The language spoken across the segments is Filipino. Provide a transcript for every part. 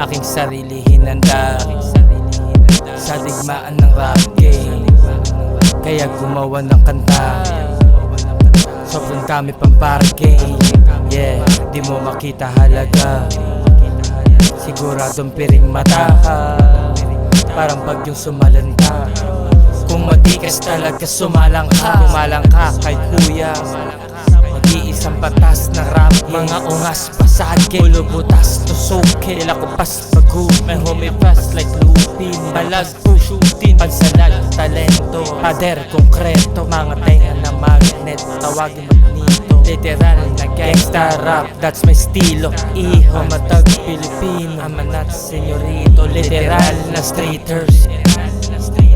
aking sarili hinanda sa digmaan ng rap game. Kaya gumawa ng kanta, sobrang dami pang parking. Yeah, di mo makita halaga, siguradong piring mata ka, parang bagyong sumalanta. Kung matikas talaga sumalang ka kay kuya. Mag-iisang batas ng rap, mga ungas pasage, ulo butas tusukin, nila ko pas bagu, may homie fast like Lupin, balag po shooting, pansalag talento, pader konkreto, mga tenga na magnet, tawagin magnito, literal na gangsta rap, that's my stilo. Iho matag Pilipino, amanat senyorito, literal na streeters,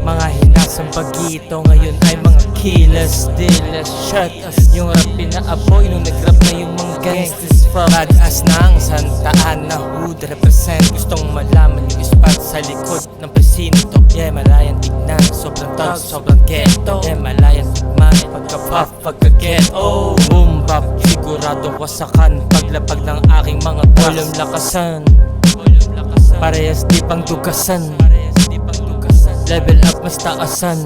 mga hinasang pagito, ngayon ay mga killers, dealers, shut us. Yung rap pinaaboy nung nag-rap na yung mga gangsters. Badass ng Santa Ana Hood represent. Gustong malaman yung spot sa likod ng presinto. Yeah, malayang tignan, sobrang tug, sobrang ghetto. Yeah, malayang tigman, pagka-puff, pagka-ghetto. Boom bap, siguradong wasakan, paglapag ng aking mga volume lakasan, parehas di pang dugasan, level up mas taasan.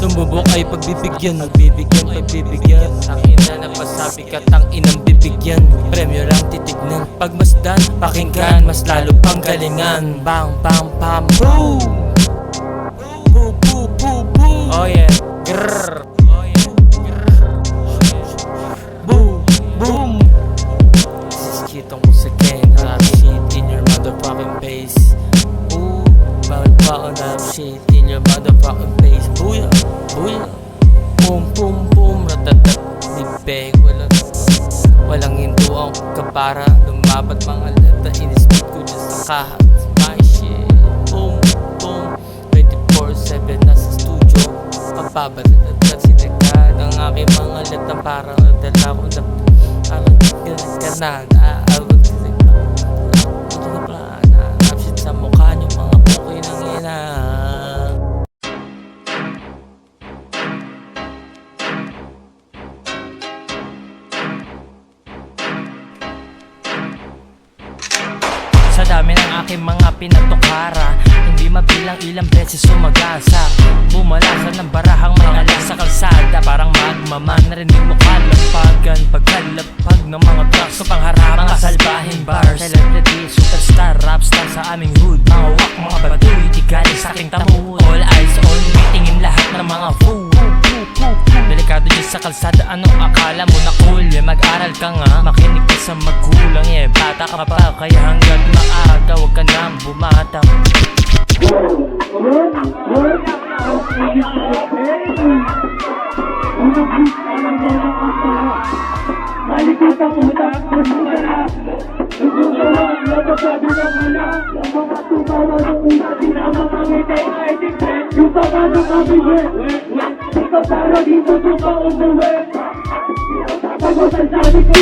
Sumubok ay pagbibigyan, pagbibigyan. Ang ina na pasabi ka, tang inang bibigyan. Premyo lang titignan, pagmasdan, pakinggan, mas lalo pang galingan. Bang, bang, bang, boom! Boom, boom, boom, boom! Oh yeah, grrr! Boom, boom! This is Kitong Musagen, rap shit in your motherfucking face. Ooh, bawal pa on rap shit in your motherfucking face. Booyah! Booyah! Boom, boom, boom! Ratatat, big walang hinto ang kapara. Lumabat mga lata, in-speed ko dyan sa kaha. My shit! Boom, boom! 24/7 nasa studio, pagbabaratatat sinagad ang aking mga lata. Parang dala ko na parang ganag naawag sinagad. Ito na pala na rapshit sa mukha niyo mga pukoy ng ina. Sa dami ng aking mga pinatukara, hindi mabilang ilang beses sumagasa. Bumalasan ng barahang mga alas sa kalsada, parang magmaman, narinig mo kalampagan. Pagkalapag ng mga trucks sa pangharap, mga salbahing bars, celebrity, superstar, rapstar sa aming hood. Mga wak, mga baduy, di galing sa aking tamud. All eyes on me, tingin lahat ng mga fool. Delikado dyan sa kalsada, anong akala mo na cool? Mag-aral ka nga, makinig ka sa magulang. Bata ka pa, kaya hanggang maaga huwag ka nang bumatang. Malikutang utak, magmula nagsusuwag, nagsasabi ng wala. Ang mga tumawa ng una, di na mga ngiti ay tignan. Yung tama ng kabigay, ikaw para dito tupa umuwi. Pag-usan sabi ko,